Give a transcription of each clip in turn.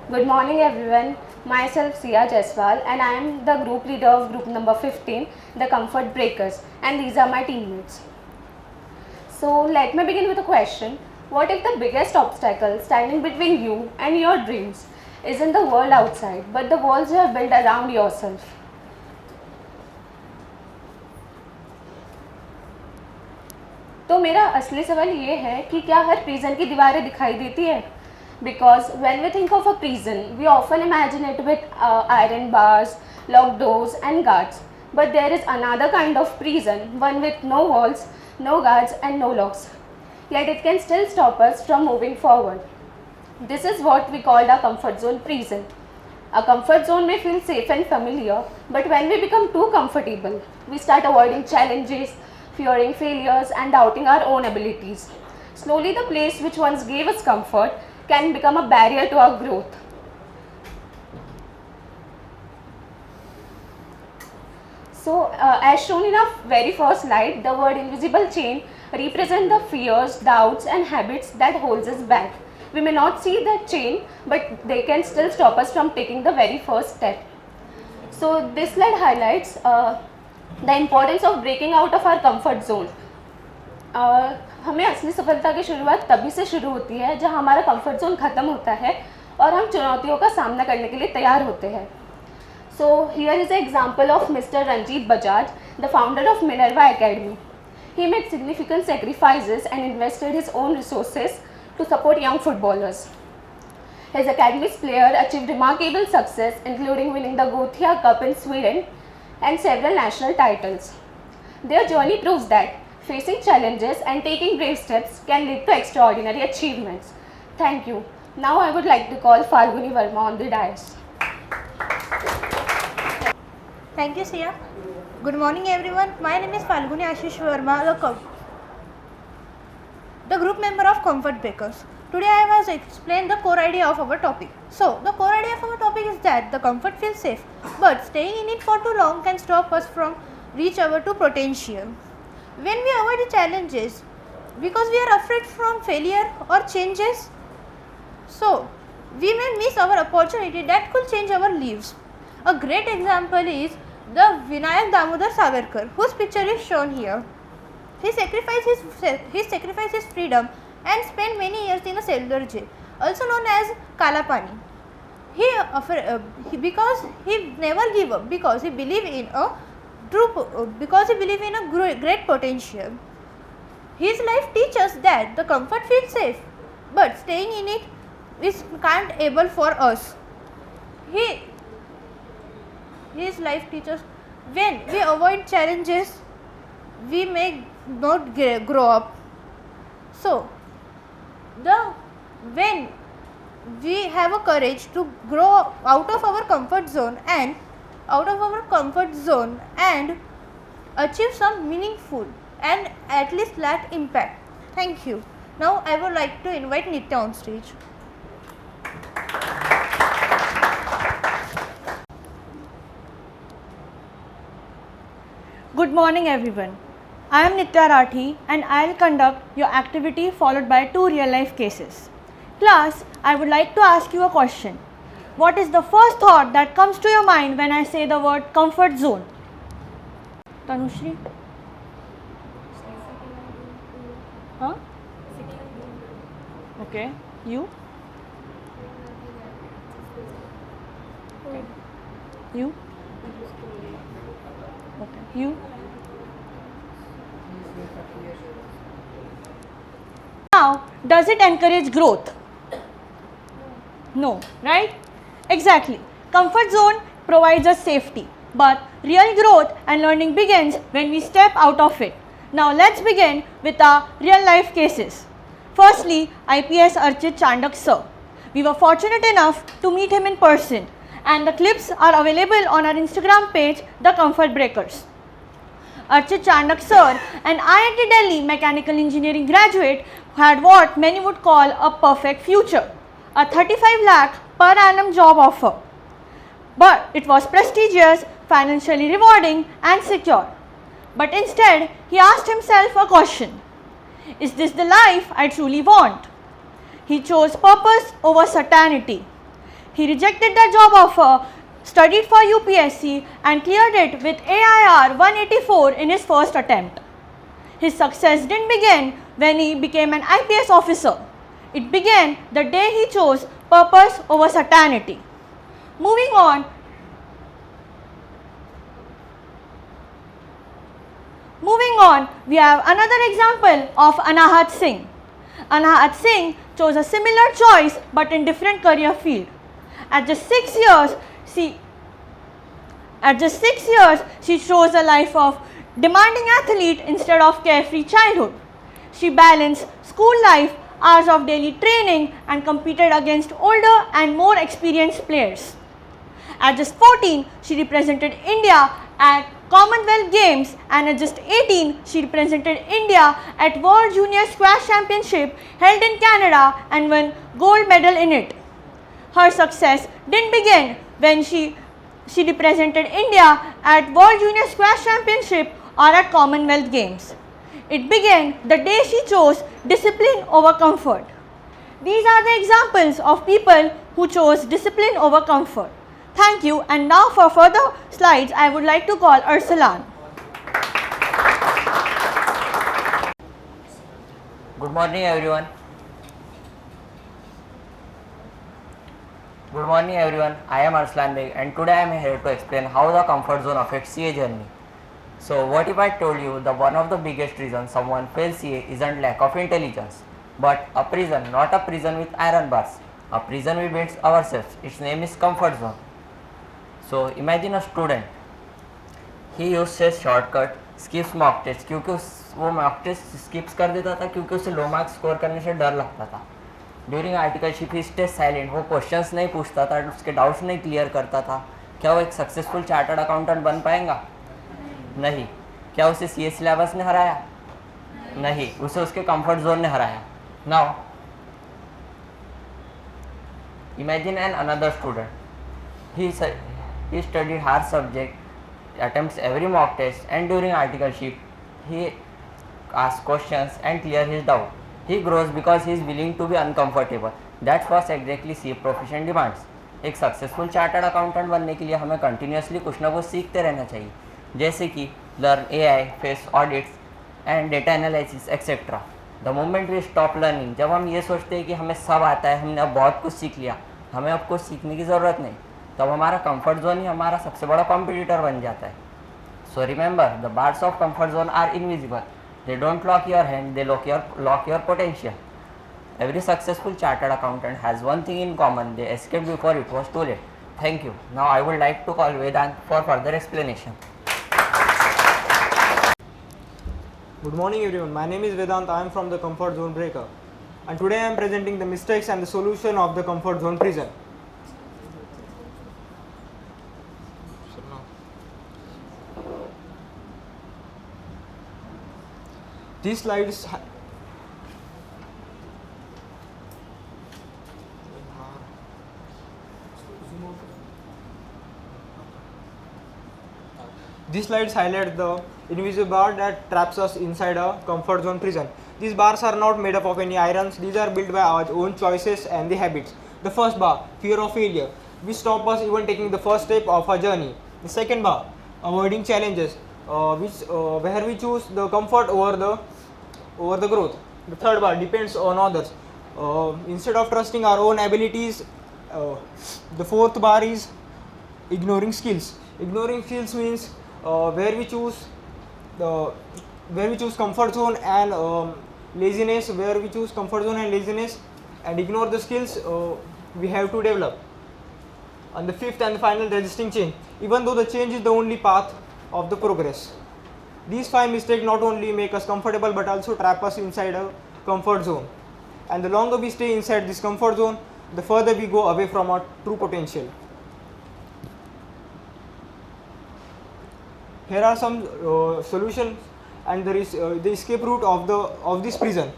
Good morning everyone. Myself Sia Jaiswal and I am the group leader of group number 15, the Comfort Breakers, and these are my teammates. So let me begin with a question. What if the biggest obstacle standing between you and your dreams isn't the world outside but the walls you have built around yourself? तो मेरा असली सवाल ये है कि क्या हर prison की दीवारें दिखाई देती है? Because when we think of a prison, we often imagine it with iron bars, locked doors and guards. But there is another kind of prison, one with no walls, no guards and no locks. Yet it can still stop us from moving forward. This is what we call a comfort zone prison. A comfort zone may feel safe and familiar, but when we become too comfortable, we start avoiding challenges, fearing failures and doubting our own abilities. Slowly the place which once gave us comfort can become a barrier to our growth. So as shown in our very first slide, the word invisible chain represents the fears, doubts and habits that holds us back. We may not see that chain, but they can still stop us from taking the very first step. So this slide highlights the importance of breaking out of our comfort zone. हमें असली सफलता की शुरुआत तभी से शुरू होती है जब हमारा कंफर्ट जोन ख़त्म होता है और हम चुनौतियों का सामना करने के लिए तैयार होते हैं. So here is an example of mister Ranjeet Bajaj, the founder of Minerva academy. He made significant sacrifices and invested his own resources to support young footballers. His academy's player achieved remarkable success, including winning the Gothia Cup in Sweden and several national titles. Their journey proves that facing challenges and taking brave steps can lead to extraordinary achievements. Thank you. Now I would like to call Falguni Verma on the dais. Thank you, Sia. Good morning, everyone. My name is Falguni Ashish Verma, the group member of Comfort Breakers. Today I was explain the core idea of our topic. So, the core idea of our topic is that the comfort feels safe, but staying in it for too long can stop us from reach our true potential. When we avoid the challenges because we are afraid from failure or changes, so we may miss our opportunity that could change our lives. A great example is the Vinayak Damodar Savarkar, whose picture is shown here. He sacrificed his freedom and spent many years in a cellular jail, also known as Kalapani. Because he never gave up, because he believed in a great potential. His life teaches that the comfort feels safe, but staying in it is can't able for us. His life teaches when we avoid challenges, we may not grow up. So, when we have a courage to grow out of our comfort zone and achieve some meaningful and at least lack impact. Thank you. Now I would like to invite Nitya on stage. Good morning everyone. I am Nitya Rathi and I will conduct your activity followed by 2 real life cases. Class, I would like to ask you a question. What is the first thought that comes to your mind when I say the word comfort zone? Tanushri? Huh? Okay. You? Okay. You? Okay. You? Now, does it encourage growth? No, right? Exactly. Comfort zone provides us safety, but real growth and learning begins when we step out of it. Now let's begin with our real life cases. Firstly, IPS Archit Chandak sir. We were fortunate enough to meet him in person and the clips are available on our Instagram page, The Comfort Breakers. Archit Chandak sir, an IIT Delhi mechanical engineering graduate, had what many would call a perfect future, a 35 lakh per annum job offer. But it was prestigious, financially rewarding and secure. But instead, he asked himself a question: is this the life I truly want? He chose purpose over certainty. He rejected the job offer, studied for UPSC and cleared it with AIR 184 in his first attempt. His success didn't begin when he became an IPS officer. It began the day he chose purpose over certainty. Moving on, we have another example of Anahat Singh. Anahat Singh chose a similar choice but in different career field. At just 6 years, she chose a life of demanding athlete instead of carefree childhood. She balanced school life, hours of daily training and competed against older and more experienced players. At just 14, she represented India at Commonwealth Games, and at just 18, she represented India at World Junior Squash Championship held in Canada and won gold medal in it. Her success didn't begin when she represented India at World Junior Squash Championship or at Commonwealth Games. It began the day she chose discipline over comfort. These are the examples of people who chose discipline over comfort. Thank you, and now for further slides I would like to call Ursulan. Good morning everyone. I am Arslan Beg and today I am here to explain how the comfort zone affects CA journey. So what if I told you the one of the biggest reasons someone fails CA isn't lack of intelligence, but a prison, not a prison with iron bars, a prison we build ourselves. Its name is comfort zone. So imagine a student, he uses shortcut, skips mock test क्योंकि वो mock test skips कर देता था क्योंकि उसे लो marks score करने से डर लगता था. ड्यूरिंग आर्टिकलशिप ही स्टे साइलेंट, वो क्वेश्चंस नहीं पूछता था, उसके डाउट्स नहीं क्लियर करता था. क्या वो एक सक्सेसफुल चार्टर्ड अकाउंटेंट बन पाएगा? नहीं. क्या उसे CA सिलेबस ने हराया? नहीं, उसे उसके कंफर्ट जोन ने हराया. Now imagine an another student, he studied hard subject, attempts every mock test, and during articleship he asks questions and clear his doubt. He grows because he is willing to be uncomfortable. That's what exactly CA profession demands. एक successful chartered accountant बनने के लिए हमें continuously कुछ ना कुछ सीखते रहना चाहिए, जैसे कि learn AI, face audits and data analysis etcetera. The moment we stop learning, जब हम ये सोचते हैं कि हमें सब आता है, हमने अब बहुत कुछ सीख लिया, हमें अब कुछ सीखने की ज़रूरत नहीं, तब हमारा कंफर्ट जोन ही हमारा सबसे बड़ा कॉम्पिटिटर बन जाता है. So remember, the bars of comfort zone are invisible. They don't lock your hand, they lock your potential. Every successful chartered accountant has one thing in common: they escaped before it was too late. Thank you. Now I would like to call Vedant for further explanation. Good morning everyone, my name is Vedant. I am from the Comfort Zone Breaker, and today I am presenting the mistakes and the solution of the Comfort Zone prison. These slides highlight the invisible bar that traps us inside a comfort zone prison. These bars are not made up of any irons. These are built by our own choices and the habits. The first bar, fear of failure, which stop us even taking the first step of our journey. The second bar, avoiding challenges, where we choose the comfort over the growth. The third bar, depends on others, instead of trusting our own abilities. The fourth bar is ignoring skills. Ignoring skills means where we choose comfort zone and laziness, where we choose comfort zone and laziness and ignore the skills we have to develop. And the fifth and final, resisting change, even though the change is the only path of the progress. These 5 mistakes not only make us comfortable but also trap us inside a comfort zone. And the longer we stay inside this comfort zone, the further we go away from our true potential. Here are some solutions and there is the escape route of this prison.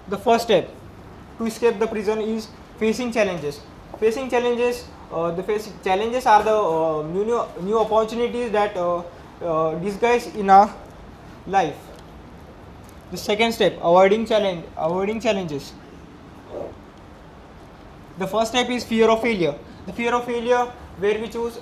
The first step to escape the prison is facing challenges. Facing challenges, challenges are the new opportunities that disguise in our life. The second step, avoiding challenges. The first step is fear of failure. The fear of failure, where we choose.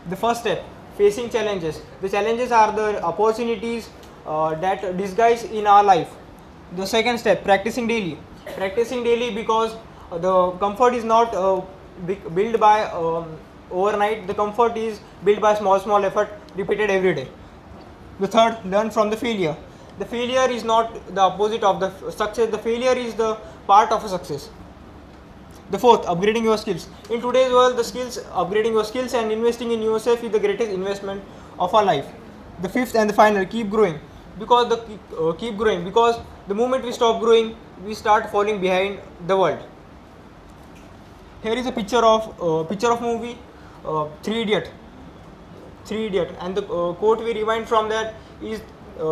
The first step, facing challenges. The challenges are the opportunities that disguise in our life. The second step, practicing daily. Practicing daily because the comfort is not built by overnight. The comfort is built by small effort repeated every day. The third, learn from the failure. The failure is not the opposite of the success. The failure is the part of a success. The fourth, upgrading your skills. In today's world, upgrading your skills and investing in yourself is the greatest investment of our life. The fifth and the final, keep growing. Because keep growing. Because the moment we stop growing, we start falling behind the world. Here is a picture of movie Three Idiot, and the quote we rewind from that is,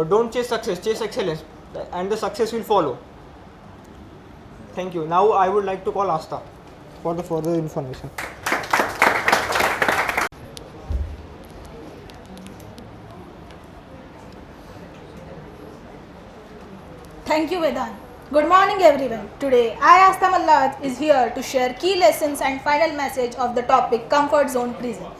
"Don't chase success, chase excellence, and the success will follow." Thank you. Now I would like to call Asta for the further information. Thank you, Vedant. Good morning, everyone. Today, I, Asta Mallat, is here to share key lessons and final message of the topic Comfort Zone Prison.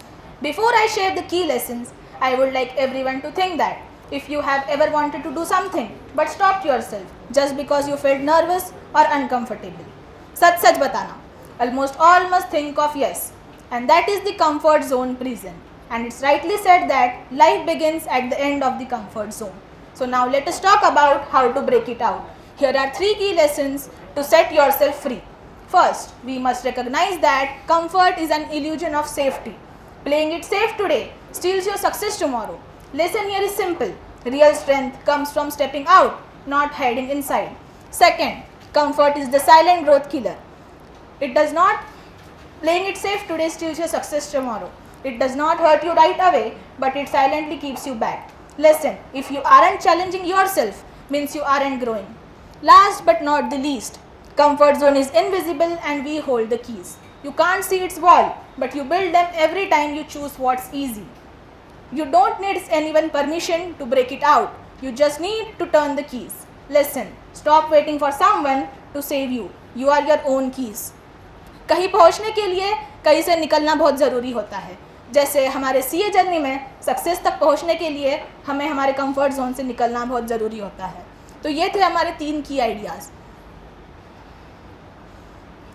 Before I share the key lessons, I would like everyone to think that if you have ever wanted to do something but stopped yourself just because you felt nervous or uncomfortable, sach batana. Almost all must think of yes, and that is the comfort zone prison. And it's rightly said that life begins at the end of the comfort zone. So now let us talk about how to break it out. Here are 3 key lessons to set yourself free. First, we must recognize that comfort is an illusion of safety. Playing it safe today steals your success tomorrow. Lesson here is simple. Real strength comes from stepping out, not hiding inside. Second, comfort is the silent growth killer. Playing it safe today steals your success tomorrow. It does not hurt you right away, but it silently keeps you back. Lesson, if you aren't challenging yourself, means you aren't growing. Last but not the least, comfort zone is invisible and we hold the keys. You can't see its wall, but you build them every time you choose what's easy. You don't need anyone's permission to break it out. You just need to turn the keys. Listen, stop waiting for someone to save you. You are your own keys. कहीं पहुंचने के लिए कहीं से निकलना बहुत ज़रूरी होता है. जैसे हमारे सीए जर्नी में सक्सेस तक पहुंचने के लिए हमें हमारे कंफर्ट जोन से निकलना बहुत ज़रूरी होता है. तो ये थे हमारे 3 की ideas.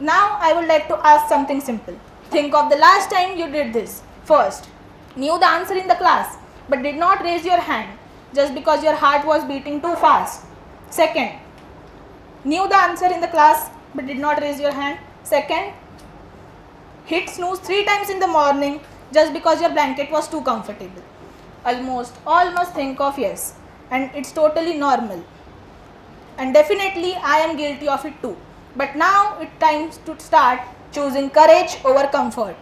Now I would like to ask something simple. Think of the last time you did this. First, knew the answer in the class but did not raise your hand just because your heart was beating too fast. Second, knew the answer in the class but did not raise your hand. Second, hit snooze 3 times in the morning just because your blanket was too comfortable. Almost all must think of yes, and it's totally normal. And definitely I am guilty of it too. But now it's time to start choosing courage over comfort.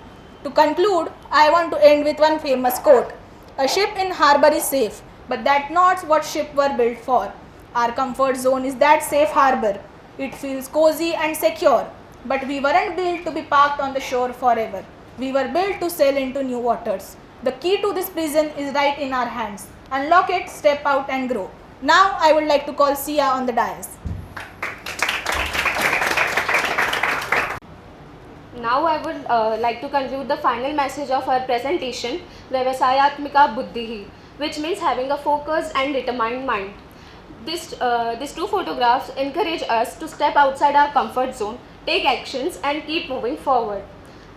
To conclude, I want to end with one famous quote. A ship in harbor is safe, but that's not what ships were built for. Our comfort zone is that safe harbor. It feels cozy and secure, but we weren't built to be parked on the shore forever. We were built to sail into new waters. The key to this prison is right in our hands. Unlock it, step out and grow. Now I would like to call Sia on the dais. Now I would like to conclude the final message of our presentation, Vyavasayatmika Buddhi, which means having a focused and determined mind. These 2 photographs encourage us to step outside our comfort zone, take actions and keep moving forward.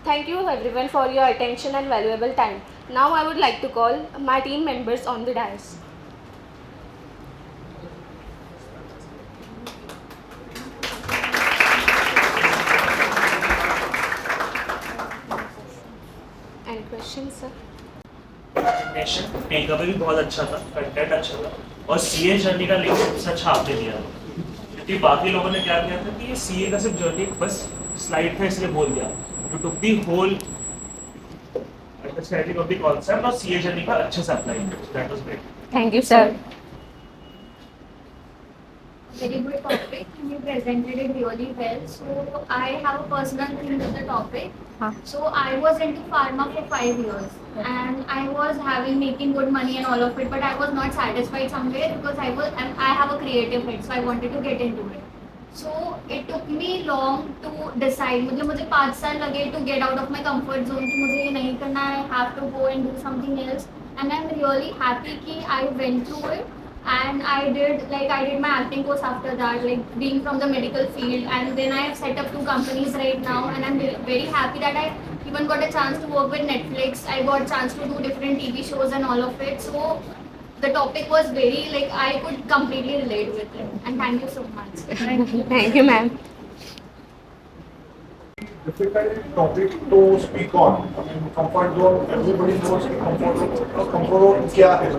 Thank you everyone for your attention and valuable time. Now I would like to call my team members on the dais. Any questions, sir? Presentation takeaway भी बहुत अच्छा था, content अच्छा था और CA journey का link सबसे अच्छा आपने दिया था. क्योंकि बाकी लोगों ने क्या किया था कि ये सीए का सिर्फ जर्नी बस स्लाइड था इसलिए बोल दिया. You took the whole understanding of the concept और सीए जर्नी का अच्छे से अप्लाई किया. That was great. Thank you, sir. Very good topic. topic and you presented it really well. So I have a personal thing with the topic. So I was into pharma for 5 years and I was making good money and all of it, but I was not satisfied somewhere because I have a creative head, so I wanted to get into it. So it took me long to decide. मतलब मुझे 5 साल लगे to get out of my comfort zone कि मुझे ये नहीं करना है, I have to go and do something else. And I'm really happy कि I went through it. And I did my acting course after that, like being from the medical field, and then I have set up 2 companies right now, and I'm very happy that I even got a chance to work with Netflix. I got a chance to do different TV shows and all of it. So the topic was very I could completely relate with it. And thank you so much. Thank you, ma'am. Difficult topic to speak on. I mean, comfort zone. Everybody knows कि comfort zone क्या है.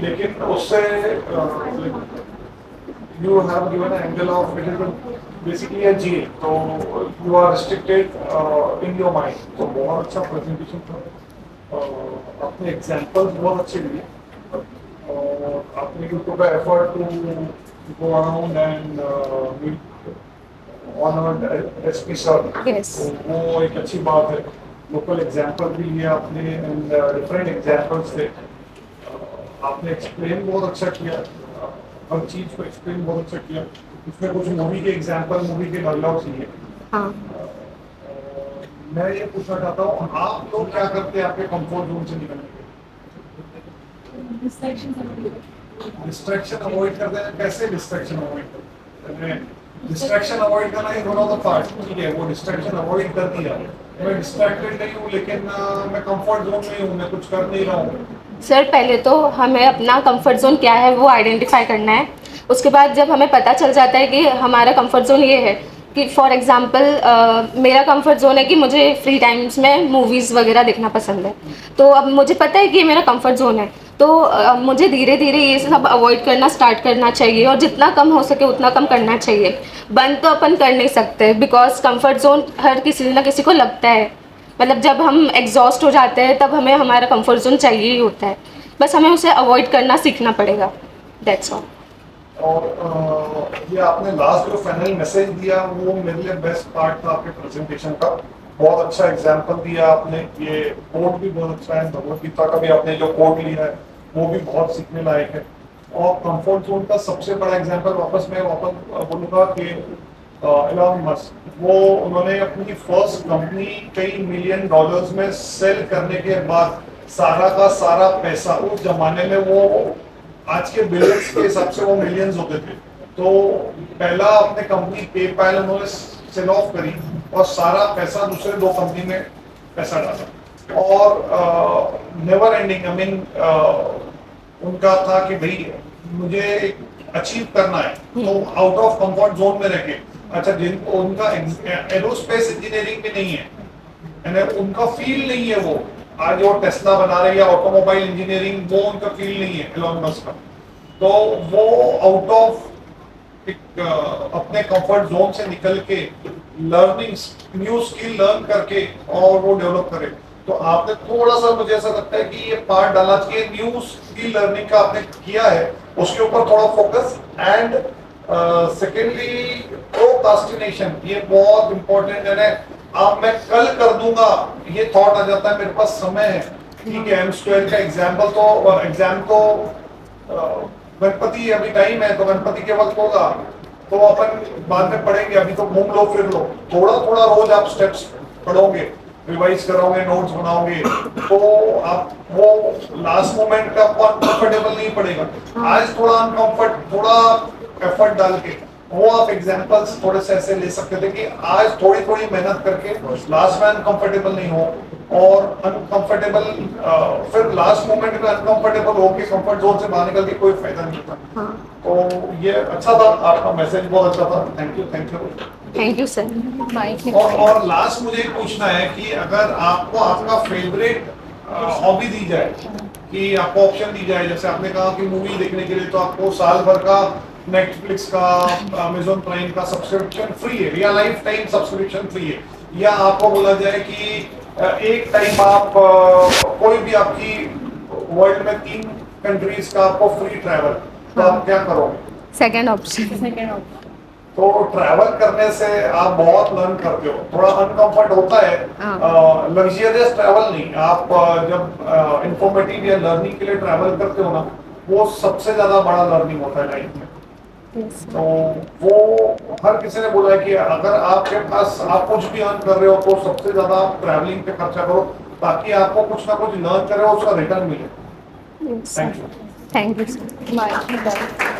लेकिन उससे you have given an angle of it is basically a jail. So you are restricted in your mind. तो बहुत अच्छा presentation था. अपने examples बहुत अच्छे दिए. और आपने YouTube का effort to go around and meet honored SP sir. Yes. तो वो एक अच्छी बात है. लोकल एग्जाम्पल भी लिए आपने एंड डिफरेंट एग्जाम्पल्स थे. आपने एक्सप्लेन बहुत अच्छा किया. हर चीज़ को एक्सप्लेन बहुत अच्छा किया. उसमें कुछ मूवी के एग्जाम्पल, मूवी के डायलॉग्स लिए. हाँ. मैं ये पूछना चाहता हूँ, आप लोग क्या करते हैं आपके कंफर्ट जोन से निकलने के लिए? डिस्ट्रैक्शन अवॉइड करते हैं. कैसे डिस्ट्रैक्शन अवॉइड करते हैं? डिस्ट्रैक्शन अवॉइड करना is one of the part. ठीक है, वो डिस्ट्रैक्शन अवॉइड कर दिया. मैं डिस्ट्रैक्टेड नहीं हूँ, लेकिन मैं कंफर्ट जोन में हूँ, मैं कुछ कर नहीं रहा हूँ. सर, पहले तो हमें अपना कंफर्ट जोन क्या है वो आइडेंटिफाई करना है. उसके बाद जब हमें पता चल जाता है कि हमारा कंफर्ट जोन ये है कि फॉर एग्जांपल मेरा कंफर्ट जोन है कि मुझे फ्री टाइम्स में मूवीज़ वगैरह देखना पसंद है. तो अब मुझे पता है कि ये मेरा कंफर्ट जोन है, तो मुझे धीरे धीरे ये सब अवॉइड करना स्टार्ट करना चाहिए और जितना कम हो सके उतना कम करना चाहिए. बंद तो अपन कर नहीं सकते बिकॉज कंफर्ट जोन हर किसी ना किसी को लगता है. मतलब जब हम एग्जॉस्ट हो जाते हैं तब हमें हमारा कंफर्ट जोन चाहिए ही होता है. बस हमें उसे अवॉइड करना सीखना पड़ेगा. That's all. और ये आपने लास्ट जो फाइनल मैसेज दिया वो मेरे लिए बेस्ट पार्ट था आपके प्रेजेंटेशन का. बहुत अच्छा एग्जाम्पल दिया आपने. ये कोट भी बहुत अच्छा है. भगवद गीता का भी आपने जो कोट लिया है वो भी बहुत सीखने लायक है. और कंफर्ट जोन का सबसे बड़ा एग्जाम्पल वापस बोलूँगा कि एलन मस्क, वो उन्होंने अपनी फर्स्ट कंपनी कई $1 मिलियन में सेल करने के बाद सारा का सारा पैसा, उस जमाने में वो आज के बिलियंस के हिसाब से वो मिलियंस होते थे, तो पहला अपने कंपनी पेपैल उन्होंने सेल ऑफ करी और सारा पैसा दूसरे 2 कंपनी में पैसा डाला. और नेवर एंडिंग, आई मीन उनका था कि भाई मुझे अचीव करना है, तो आउट ऑफ कंफर्ट जोन में रह के. अच्छा, जिनको उनका एरोस्पेस इंजीनियरिंग भी नहीं है, यानी उनका फील्ड नहीं है, वो आज वो टेस्ला बना रही है ऑटोमोबाइल इंजीनियरिंग, वो उनका फील्ड नहीं है एलन मस्क का. तो वो आउट ऑफ अपने कंफर्ट जोन से निकल के लर्निंग न्यू स्किल लर्न करके और वो डेवलप करे. तो आपने थोड़ा सा, मुझे ऐसा लगता है कि ये पार्ट डालना चाहिए. न्यू स्किल लर्निंग का आपने किया है, उसके ऊपर थोड़ा फोकस. एंड सेकेंडली प्रोक्रास्टिनेशन, ये बहुत इंपॉर्टेंट है. अब मैं कल कर दूंगा ये थॉट आ जाता है, मेरे पास समय है. ठीक है, M² का एग्जाम तो गणपति अभी टाइम है, तो गणपति के वक्त होगा, तो अपन बाद में पढ़ेंगे. अभी तो घूम लो फिर लो. थोड़ा थोड़ा रोज आप स्टेप्स पढ़ोगे, रिवाइज करोगे, नोट्स बनाओगे, तो आप वो लास्ट मोमेंट का कंफर्टेबल नहीं पड़ेगा. आज थोड़ा अनकंफर्ट, थोड़ा एफर्ट डाल के वो आप एग्जांपल्स थोड़े से ऐसे ले सकते थे कि आज थोड़ी थोड़ी मेहनत करके लास्ट में अनकंफर्टेबल नहीं हो, और अनकंफर्टेबल फिर लास्ट मोमेंट में अनकंफर्टेबल होके कंफर्ट जोन से बाहर निकल के कोई फायदा नहीं होता. तो ये अच्छा था, आपका मैसेज बहुत अच्छा था. Thank you. Thank you sir. और लास्ट मुझे पूछना है कि अगर आपको आपका फेवरेट हॉबी दी जाए, कि आपको ऑप्शन दी जाए, जैसे आपने कहा कि मूवी देखने के लिए तो आपको साल भर का नेटफ्लिक्स का, अमेजोन प्राइम का सब्सक्रिप्शन फ्री है या लाइफ टाइम सब्सक्रिप्शन फ्री है, या आपको बोला जाए कि एक टाइम आप कोई भी आपकी वर्ल्ड में 3 कंट्रीज का आपको फ्री ट्रैवल, तो आप क्या करोगे? Second option. तो ट्रैवल करने से आप बहुत लर्न करते हो, थोड़ा अनकंफर्ट होता है, लग्जरियस ट्रैवल नहीं। आप जब इंफॉर्मेटिव या लर्निंग के लिए ट्रैवल करते हो ना, वो सबसे ज्यादा बड़ा लर्निंग होता है लाइफ में। तो वो हर किसी ने बोला है कि अगर आपके पास आप कुछ भी अर्न कर रहे हो तो सबसे ज्यादा आप ट्रैवलिंग पे खर्चा करो, ताकि आपको कुछ ना कुछ लर्न करे और उसका रिटर्न मिले। Thank you. Thank you, sir. Bye.